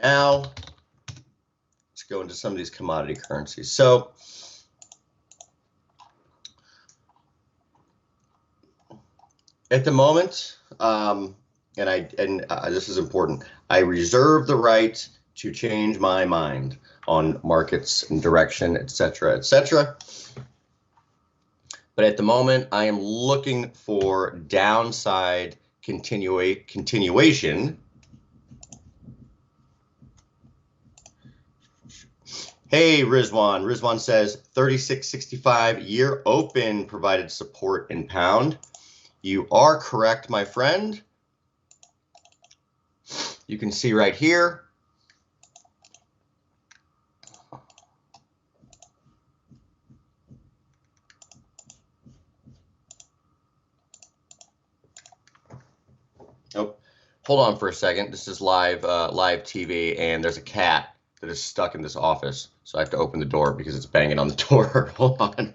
now, let's go into some of these commodity currencies. So at the moment, this is important, I reserve the right to change my mind on markets and direction, etc., etc. But at the moment, I am looking for downside continuation. Hey, Rizwan. Rizwan says 36.65 year open provided support in pound. You are correct, my friend. You can see right here. Oh, hold on for a second. This is live TV, and there's a cat that is stuck in this office. So I have to open the door because it's banging on the door. Hold on.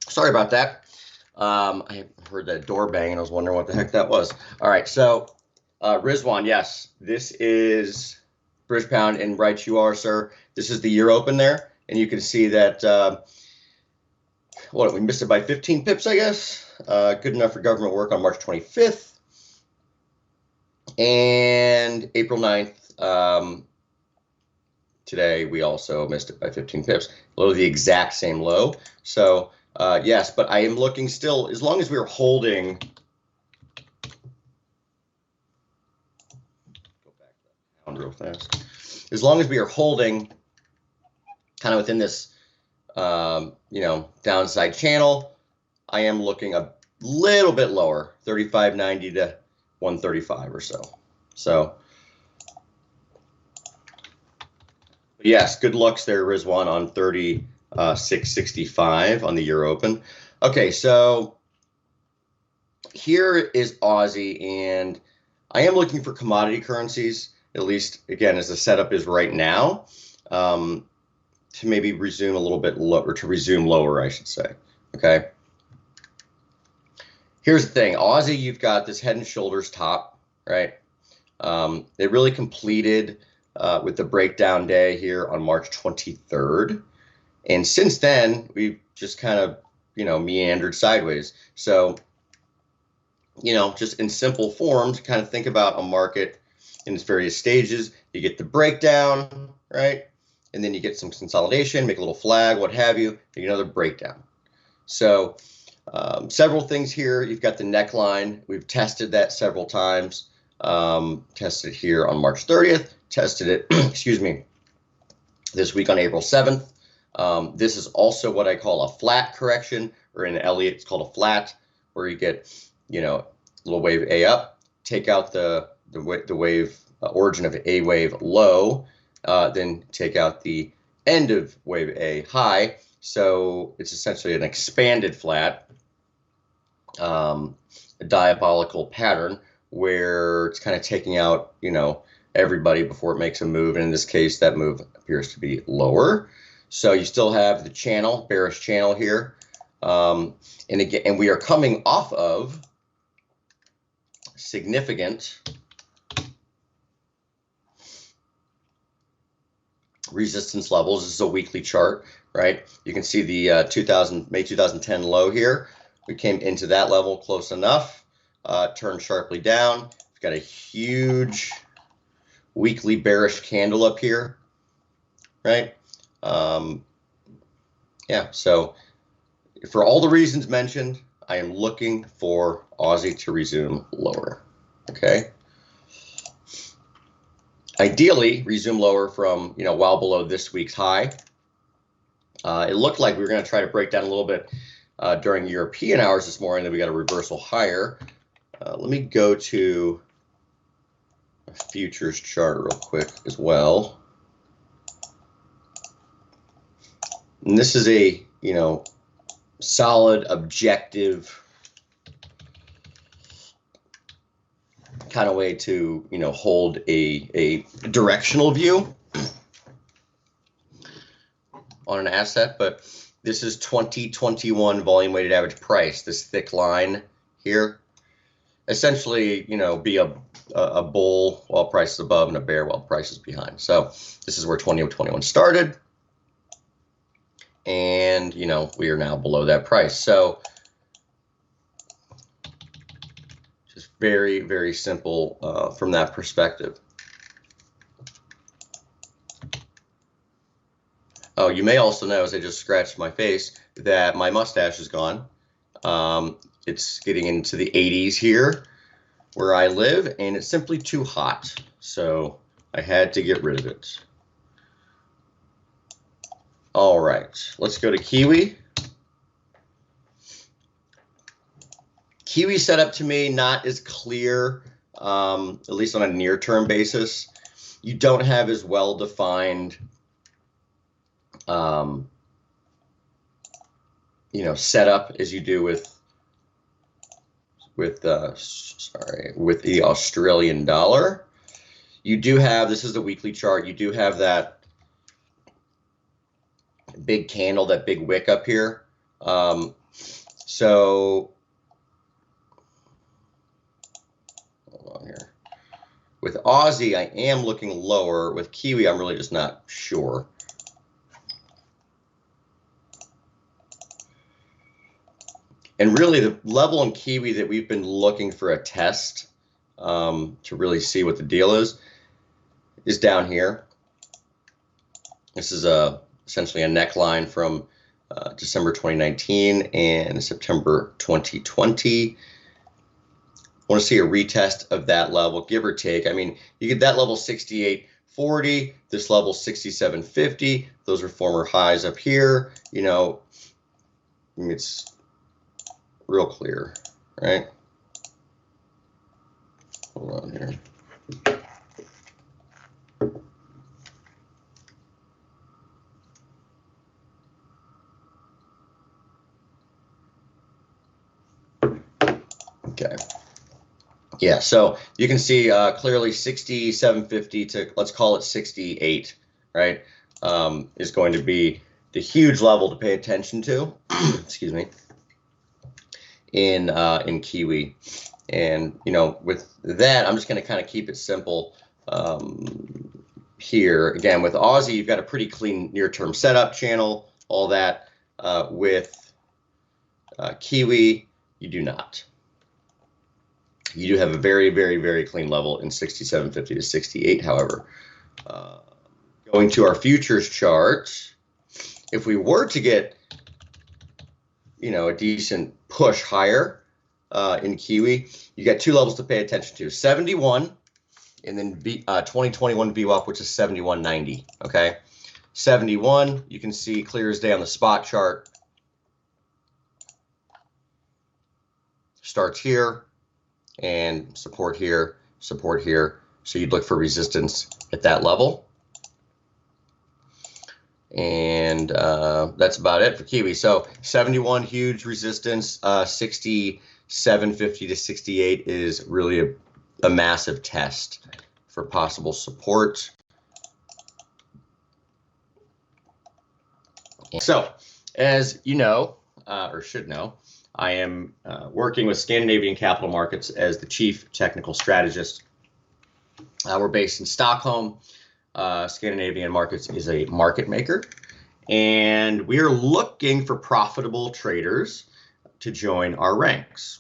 Sorry about that. I heard that door bang and I was wondering what the heck that was. All right, so Rizwan, yes, this is British pound, and right you are, sir. This is the year open there, and you can see that we missed it by 15 pips, I guess. Good enough for government work on March 25th and April 9th. Today we also missed it by 15 pips. Low, the exact same low. So yes, but I am looking still, as long as we are holding. Go back to that pound real fast. As long as we are holding kind of within this, downside channel, I am looking a little bit lower, 35.90 to 135 or so. So yes, good lucks there, Rizwan, on 36.65 on the year open. Okay, so here is Aussie, and I am looking for commodity currencies, at least again as the setup is right now, to maybe resume a little bit lower, or to resume lower, I should say. Okay. Here's the thing, Aussie, you've got this head and shoulders top, right? They really completed with the breakdown day here on March 23rd. And since then, we've just kind of, meandered sideways. So, just in simple forms, kind of think about a market in its various stages. You get the breakdown, right? And then you get some consolidation, make a little flag, what have you, you get another breakdown. So several things here. You've got the neckline. We've tested that several times. Tested here on March 30th, tested it, excuse me, this week on April 7th. This is also what I call a flat correction, or in Elliott, it's called a flat, where you get, little wave A up, take out the wave origin of A wave low, then take out the end of wave A high. So it's essentially an expanded flat, a diabolical pattern where it's kind of taking out, everybody before it makes a move. And in this case, that move appears to be lower. So you still have the channel, bearish channel here. And again, and we are coming off of significant resistance levels. This is a weekly chart, right? You can see the May 2010 low here. We came into that level close enough, turned sharply down. We've got a huge weekly bearish candle up here, right? Yeah, so for all the reasons mentioned, I am looking for Aussie to resume lower, okay? Ideally, resume lower from, well below this week's high. It looked like we were going to try to break down a little bit during European hours this morning, then we got a reversal higher. Let me go to a futures chart real quick as well. And this is a, solid, objective kind of way to, hold a directional view on an asset. But this is 2021 volume weighted average price, this thick line here. Essentially, be a bull while price is above and a bear while price is behind. So this is where 2021 started. And, we are now below that price. So just very, very simple from that perspective. Oh, you may also know, as I just scratched my face, that my mustache is gone. It's getting into the 80s here where I live, and it's simply too hot. So I had to get rid of it. All right, let's go to Kiwi. Kiwi setup to me, not as clear, at least on a near-term basis. You don't have as well-defined setup as you do with the Australian dollar. You do have, this is the weekly chart, you do have that big candle, that big wick up here. So hold on here. With Aussie, I am looking lower. With Kiwi, I'm really just not sure. And really, the level in Kiwi that we've been looking for a test to really see what the deal is down here. This is essentially a neckline from December 2019 and September 2020. I want to see a retest of that level, give or take. I mean, you get that level 68.40, this level 67.50. Those are former highs up here. It's real clear, right? Hold on here. Okay. Yeah, so you can see clearly 67.50 to, let's call it 68, right, is going to be the huge level to pay attention to. Excuse me. In Kiwi. And with that, I'm just going to kind of keep it simple here. Again, with Aussie, you've got a pretty clean near-term setup channel, all that. With Kiwi, you do not. You do have a very, very, very clean level in 67.50 to 68. However, going to our futures chart, if we were to get a decent push higher in Kiwi, you got two levels to pay attention to: 71, and then 2021 VWAP, which is 71.90. Okay, 71, you can see clear as day on the spot chart. Starts here and support here, support here. So you'd look for resistance at that level. And that's about it for Kiwi. So 71, huge resistance. 67.50 to 68 is really a massive test for possible support. So, as you know, or should know, I am working with Scandinavian Capital Markets as the Chief Technical Strategist. We're based in Stockholm. Scandinavian Markets is a market maker, and we are looking for profitable traders to join our ranks.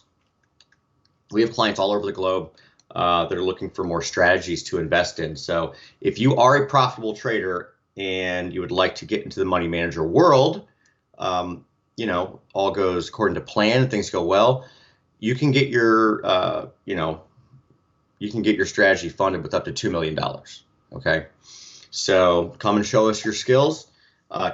We have clients all over the globe that are looking for more strategies to invest in. So if you are a profitable trader and you would like to get into the money manager world, all goes according to plan and things go well, you can get your, you can get your strategy funded with up to $2 million. Okay, so come and show us your skills.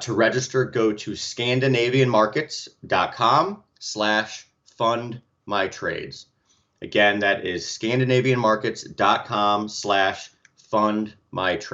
To register, go to scandinavianmarkets.com/fundmytrades. Again, that is scandinavianmarkets.com/fundmytrades.